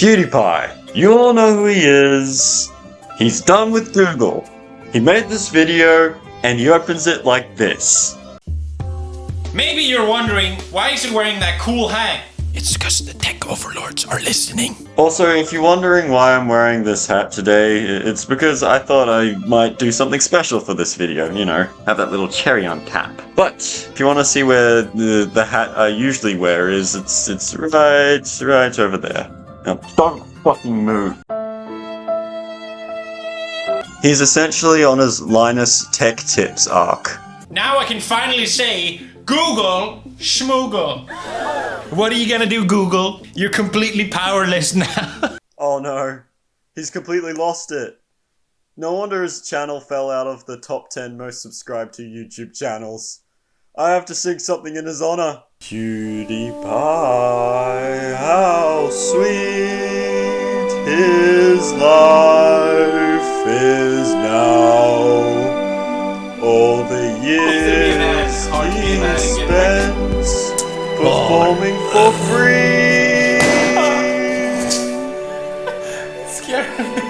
PewDiePie. You all know who he is. He's done with Google. He made this video, and he opens it like this. Maybe you're wondering, why is he wearing that cool hat? It's because the tech overlords are listening. Also, if you're wondering why I'm wearing this hat today, it's because I thought I might do something special for this video, you know, have that little cherry on cap. But, if you want to see where the hat I usually wear is, it's right over there. Now, don't fucking move. He's essentially on his Linus Tech Tips arc. Now I can finally say, Google schmoogle. What are you gonna do, Google? You're completely powerless now. Oh no, he's completely lost it. No wonder his channel fell out of the top 10 most subscribed to YouTube channels. I have to sing something in his honor. PewDiePie, how sweet his life is now. All the years he spent performing for free.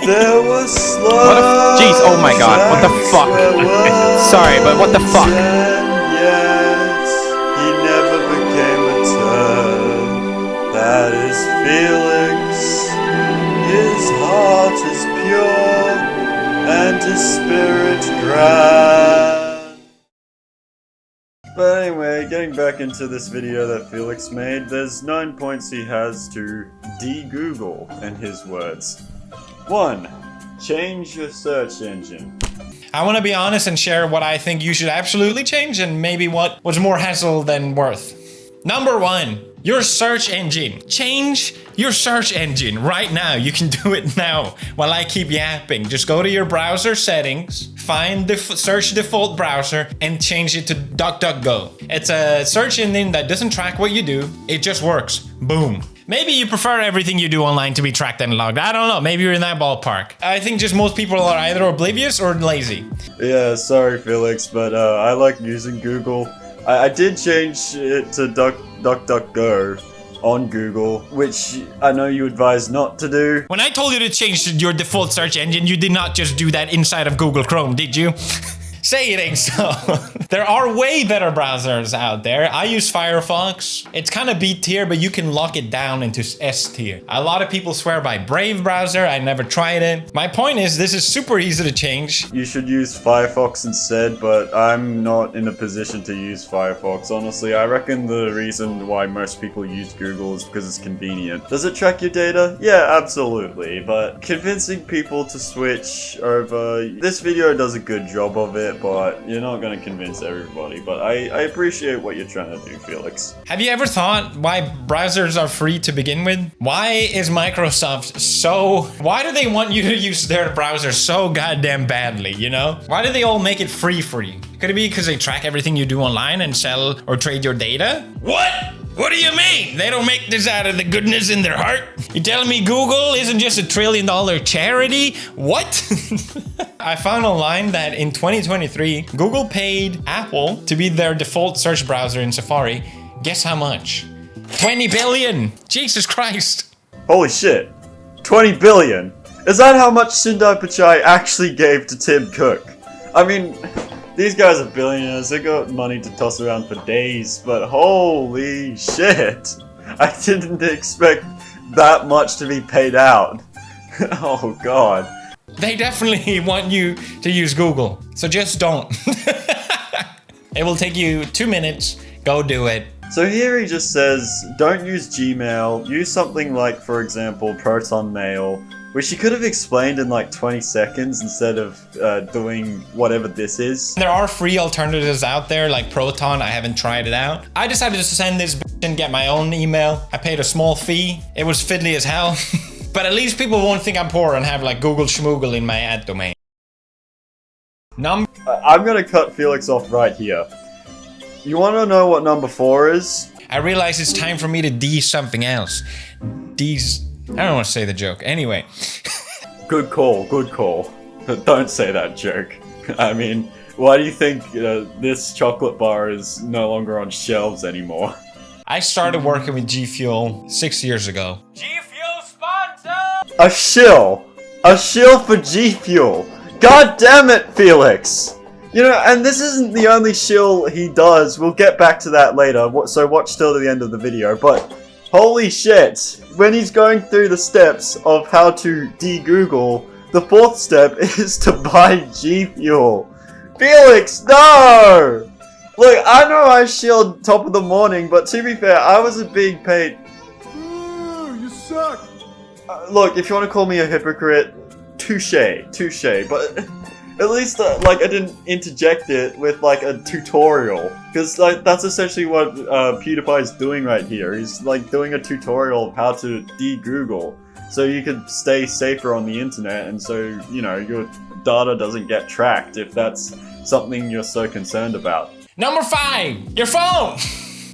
There was slugs. Jeez, oh my god, what the fuck? Sorry, but what the fuck? And yet, he never became a turd. That is Felix. His heart is pure, and his spirit grand. But anyway, getting back into this video that Felix made, there's 9 points he has to de-Google, in his words. 1. Change your search engine. I want to be honest and share what I think you should absolutely change and maybe what was more hassle than worth. Number 1, your search engine. Change your search engine right now. You can do it now while I keep yapping. Just go to your browser settings, find the search default browser and change it to DuckDuckGo. It's a search engine that doesn't track what you do. It just works. Boom. Maybe you prefer everything you do online to be tracked and logged. I don't know. Maybe you're in that ballpark. I think just most people are either oblivious or lazy. Yeah, sorry Felix, but I like using Google. I did change it to DuckDuckGo on Google, which I know you advise not to do. When I told you to change your default search engine, you did not just do that inside of Google Chrome, did you? Say it ain't so. There are way better browsers out there. I use Firefox. It's kind of B tier, but you can lock it down into S tier. A lot of people swear by Brave browser. I never tried it. My point is, this is super easy to change. You should use Firefox instead, but I'm not in a position to use Firefox. Honestly, I reckon the reason why most people use Google is because it's convenient. Does it track your data? Yeah, absolutely, but convincing people to switch over... This video does a good job of it, but you're not going to convince everybody. But I appreciate what you're trying to do, Felix. Have you ever thought why browsers are free to begin with? Why is Microsoft so... Why do they want you to use their browser so goddamn badly, you know? Why do they all make it free for you? Could it be because they track everything you do online and sell or trade your data? What? What do you mean? They don't make this out of the goodness in their heart? You telling me Google isn't just $1 trillion charity? What? I found online that in 2023, Google paid Apple to be their default search browser in Safari. Guess how much? 20 billion! Jesus Christ! Holy shit! 20 billion! Is that how much Sundar Pichai actually gave to Tim Cook? I mean... These guys are billionaires, they got money to toss around for days, but holy shit! I didn't expect that much to be paid out. Oh god. They definitely want you to use Google, so just don't. It will take you 2 minutes, go do it. So here he just says, don't use Gmail, use something like, for example, Proton Mail, which he could have explained in like 20 seconds instead of doing whatever this is. There are free alternatives out there like Proton. I haven't tried it out. I decided to send this bitch and get my own email. I paid a small fee. It was fiddly as hell. But at least people won't think I'm poor and have like Google schmoogle in my ad domain. I'm gonna cut Felix off right here. You wanna know what number 4 is? I realize it's time for me to D something else. I don't want to say the joke. Anyway. Good call, good call. But don't say that joke. I mean, why do you think this chocolate bar is no longer on shelves anymore? I started working with G Fuel 6 years ago. G Fuel sponsor! A shill for G Fuel. God damn it, Felix. You know, and this isn't the only shill he does. We'll get back to that later, so watch till the end of the video. But holy shit, when he's going through the steps of how to de-Google, the fourth step is to buy G Fuel. Felix, no! Look, I know I shilled top of the morning, but to be fair, I was a big paid. You suck. Look, if you want to call me a hypocrite, touche, but at least, like, I didn't interject it with, like, a tutorial. Because, like, that's essentially what PewDiePie is doing right here. He's, like, doing a tutorial of how to de-Google. So you could stay safer on the internet, and so, you know, your data doesn't get tracked if that's something you're so concerned about. Number 5, your phone.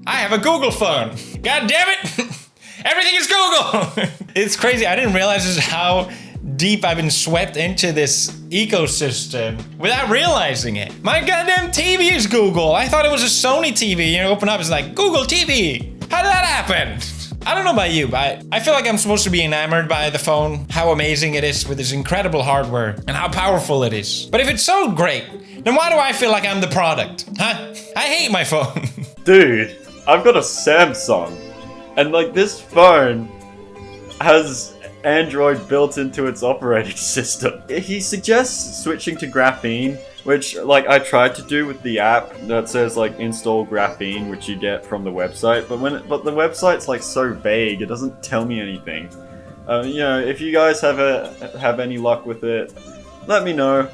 I have a Google phone. God damn it. Everything is Google. It's crazy. I didn't realize just how deep I've been swept into this ecosystem without realizing it. My goddamn TV is Google. I thought it was a Sony TV. You know, open up, it's like Google TV. How did that happen? I don't know about you, but I feel like I'm supposed to be enamored by the phone, how amazing it is with its incredible hardware, and how powerful it is. But if it's so great, then why do I feel like I'm the product? Huh? I hate my phone. Dude, I've got a Samsung, and like this phone has Android built into its operating system. He suggests switching to graphene, which like I tried to do with the app that says like install graphene, which you get from the website, but the website's like so vague, it doesn't tell me anything. You know, if you guys have any luck with it, let me know.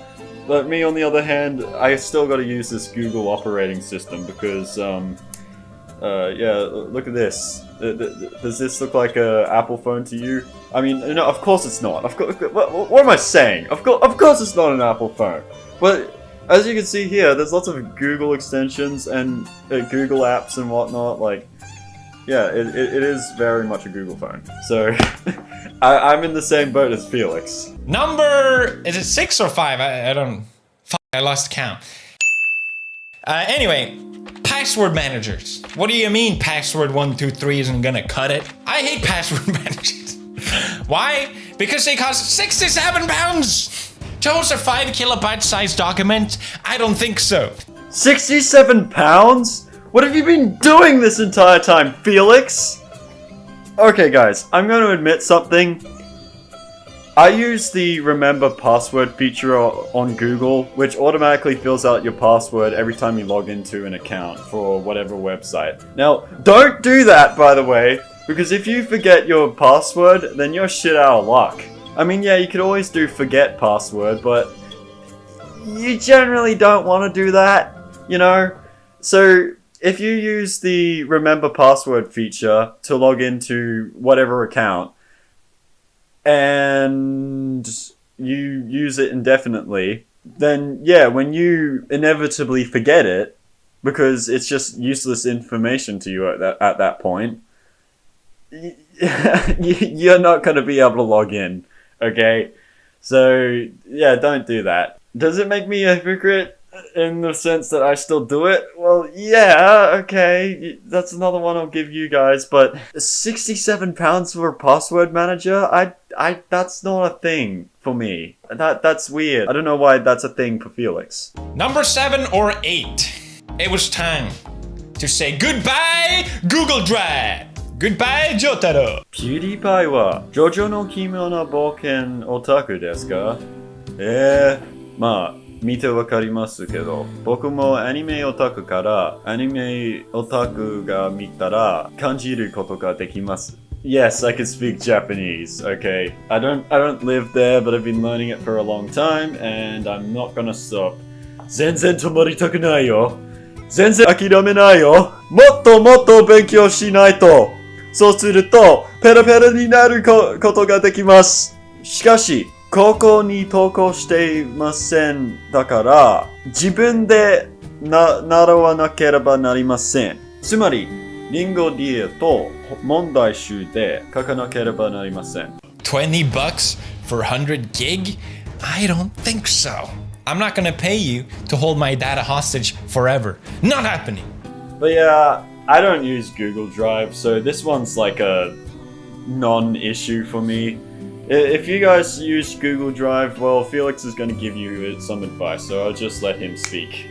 But me on the other hand, I still got to use this Google operating system because yeah, look at this. Does this look like a Apple phone to you? I mean, no, of course it's not. Of course, what am I saying? Of course it's not an Apple phone. But as you can see here, there's lots of Google extensions and Google apps and whatnot. Like, yeah, it is very much a Google phone. So I'm in the same boat as Felix. Number, is it 6 or 5? I lost count. Anyway, password managers. What do you mean password 123 isn't gonna cut it? I hate password managers. Why? Because they cost 67 pounds. To host a 5 kilobyte size document? I don't think so. 67 pounds? What have you been doing this entire time, Felix? Okay guys, I'm going to admit something. I use the remember password feature on Google, which automatically fills out your password every time you log into an account for whatever website. Now, don't do that, by the way, because if you forget your password, then you're shit out of luck. I mean, yeah, you could always do forget password, but you generally don't want to do that, you know? So, if you use the remember password feature to log into whatever account, and you use it indefinitely, then yeah, when you inevitably forget it, because it's just useless information to you at that point, you're not going to be able to log in, okay? So yeah, don't do that. Does it make me a hypocrite in the sense that I still do it? Well, yeah, okay, that's another one I'll give you guys, but 67 pounds for a password manager? I that's not a thing for me. That's weird. I don't know why that's a thing for Felix. Number 7 or 8. It was time to say goodbye, Google Drive. Goodbye, Jotaro. PewDiePie はジョジョの奇妙な冒険オタクですか？まあ見てわかりますけど、僕もアニメオタクからアニメオタクが見たら感じることができます。Yes, I can speak Japanese. Okay, I don't live there, but I've been learning it for a long time, and I'm not gonna stop. 全然止まりたくないよ。全然諦めないよ。もっともっと勉強しないと。そうするとペラペラになることができます。しかしここに投稿していません。だから、自分で習わなければなりません。つまり、リンゴディエと問題集で書かなければなりません。$20 for 100 gig? I don't think so. I'm not gonna pay you to hold my data hostage forever. Not happening. But yeah, I don't use Google Drive, so this one's like a non-issue for me. If you guys use Google Drive, well, Felix is going to give you some advice, so I'll just let him speak.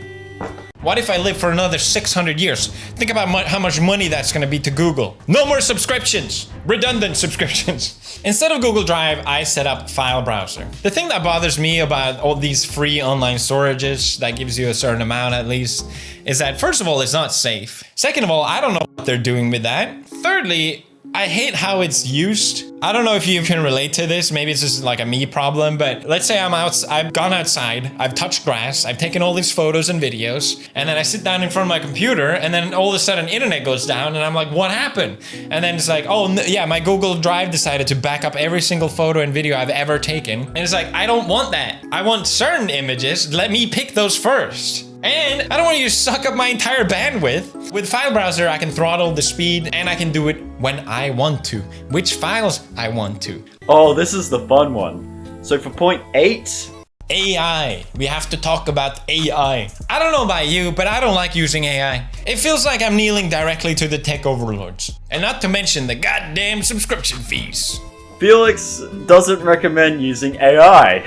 What if I live for another 600 years? Think about how much money that's gonna be to Google. No more subscriptions! Redundant subscriptions. Instead of Google Drive, I set up File Browser. The thing that bothers me about all these free online storages that gives you a certain amount at least is that first of all, it's not safe. Second of all, I don't know what they're doing with that. Thirdly, I hate how it's used. I don't know if you can relate to this. Maybe it's just like a me problem, but let's say I've gone outside, I've touched grass, I've taken all these photos and videos, and then I sit down in front of my computer, and then all of a sudden internet goes down, and I'm like, what happened? And then it's like, oh yeah, my Google Drive decided to back up every single photo and video I've ever taken. And it's like, I don't want that. I want certain images. Let me pick those first. And I don't want you to suck up my entire bandwidth. With File Browser, I can throttle the speed and I can do it when I want to, which files I want to. Oh, this is the fun one. So for point 8, AI. We have to talk about AI. I don't know about you, but I don't like using AI. It feels like I'm kneeling directly to the tech overlords. And not to mention the goddamn subscription fees. Felix doesn't recommend using AI.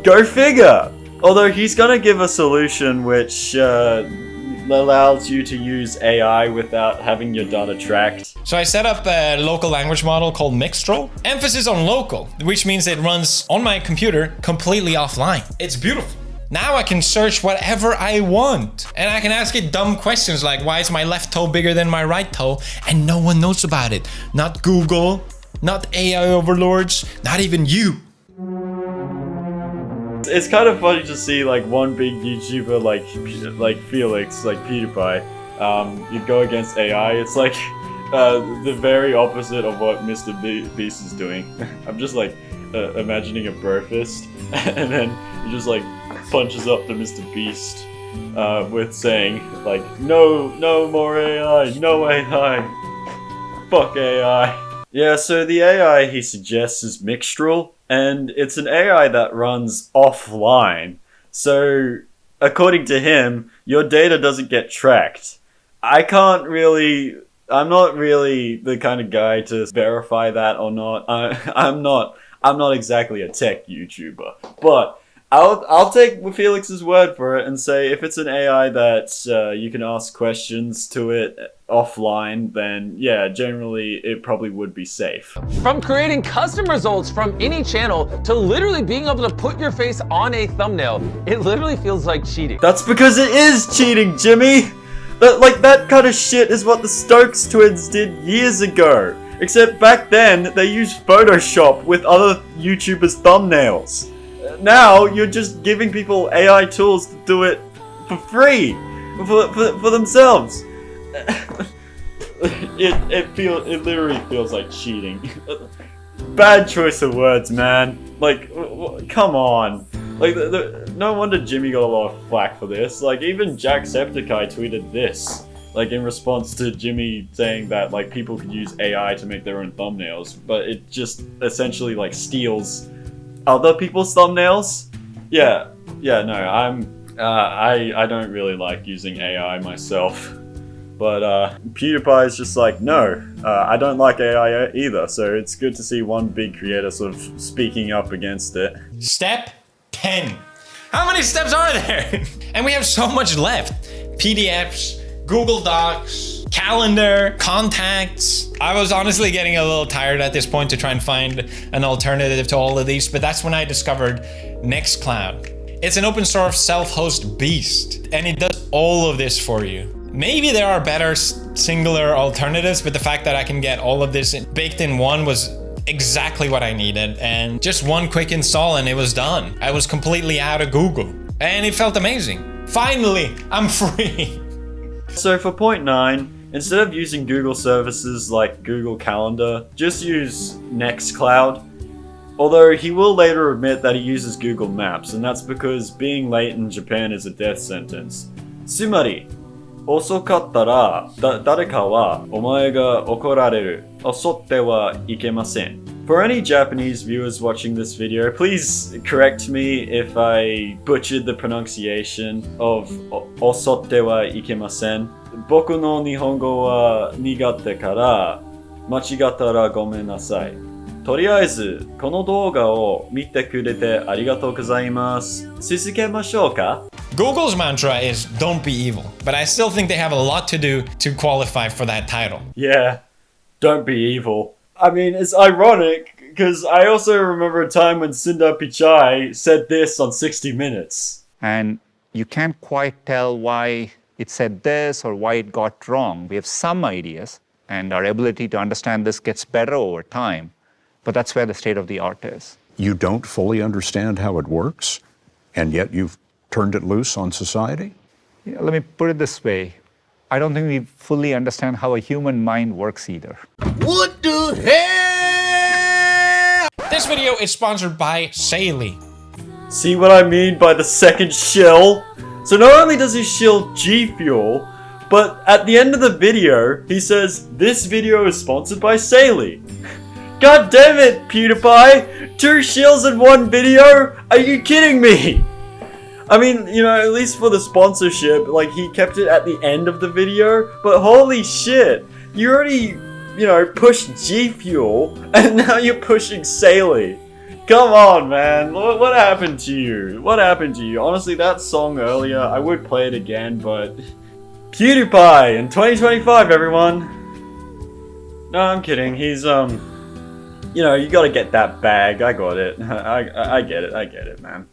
Go figure! Although he's gonna give a solution which allows you to use AI without having your data tracked. So I set up a local language model called Mixtral. Emphasis on local, which means it runs on my computer completely offline. It's beautiful. Now I can search whatever I want. And I can ask it dumb questions like, why is my left toe bigger than my right toe? And no one knows about it. Not Google, not AI overlords, not even you. It's kind of funny to see like one big YouTuber like Felix, like PewDiePie, you go against AI. It's like the very opposite of what Mr. Beast is doing. I'm just like imagining a bro fist, and then he just like punches up to Mr. Beast with saying like, no more AI, no AI, fuck AI. Yeah, so the AI he suggests is Mixtral. And it's an AI that runs offline. So, according to him, your data doesn't get tracked. I'm not really the kind of guy to verify that or not. I'm not exactly a tech YouTuber. But I'll take Felix's word for it and say if it's an AI that you can ask questions to it offline, then yeah, generally it probably would be safe. From creating custom results from any channel to literally being able to put your face on a thumbnail, it literally feels like cheating. That's because it is cheating, Jimmy! That kind of shit is what the Stokes twins did years ago. Except back then, they used Photoshop with other YouTubers' thumbnails. Now, you're just giving people AI tools to do it for free, for themselves. It literally feels like cheating. Bad choice of words, man. Like, come on. Like, no wonder Jimmy got a lot of flack for this. Like, even Jacksepticeye tweeted this. Like, in response to Jimmy saying that, like, people could use AI to make their own thumbnails. But it just essentially, like, steals other people's thumbnails. Yeah, no, I don't really like using AI myself. But PewDiePie is just like, no, I don't like AI either, so it's good to see one big creator sort of speaking up against it. Step 10. How many steps are there? And we have so much left. PDFs, Google Docs, calendar, contacts. I was honestly getting a little tired at this point to try and find an alternative to all of these, but that's when I discovered NextCloud. It's an open source self-host beast, and it does all of this for you. Maybe there are better singular alternatives, but the fact that I can get all of this baked in one was exactly what I needed. And just one quick install and it was done. I was completely out of Google and it felt amazing. Finally, I'm free. So for point 9, instead of using Google services like Google Calendar, just use NextCloud. Although he will later admit that he uses Google Maps, and that's because being late in Japan is a death sentence. Sumari. 遅かったら、誰かはお前が怒られる。遅ってはいけません。For any Japanese viewers watching this video, please correct me if I butchered the pronunciation of 遅ってはいけません。僕の日本語は苦手から間違ったらごめんなさい。とりあえず、この動画を見てくれてありがとうございます。続けましょうか? Google's mantra is don't be evil, but I still think they have a lot to do to qualify for that title. Yeah, don't be evil. I mean, it's ironic, because I also remember a time when Sundar Pichai said this on 60 Minutes. And you can't quite tell why it said this or why it got wrong. We have some ideas, and our ability to understand this gets better over time, but that's where the state of the art is. You don't fully understand how it works, and yet you've turned it loose on society? Yeah, let me put it this way. I don't think we fully understand how a human mind works either. What the hell? This video is sponsored by Saley. See what I mean by the second shill? So not only does he shill G Fuel, but at the end of the video, he says, this video is sponsored by Saley. God damn it, PewDiePie! 2 shills in 1 video? Are you kidding me? I mean, you know, at least for the sponsorship, like, he kept it at the end of the video, but holy shit, you already, you know, pushed G Fuel, and now you're pushing Saley. Come on, man, what happened to you? What happened to you? Honestly, that song earlier, I would play it again, but... PewDiePie in 2025, everyone! No, I'm kidding, he's, you know, you gotta get that bag, I got it. I get it, man.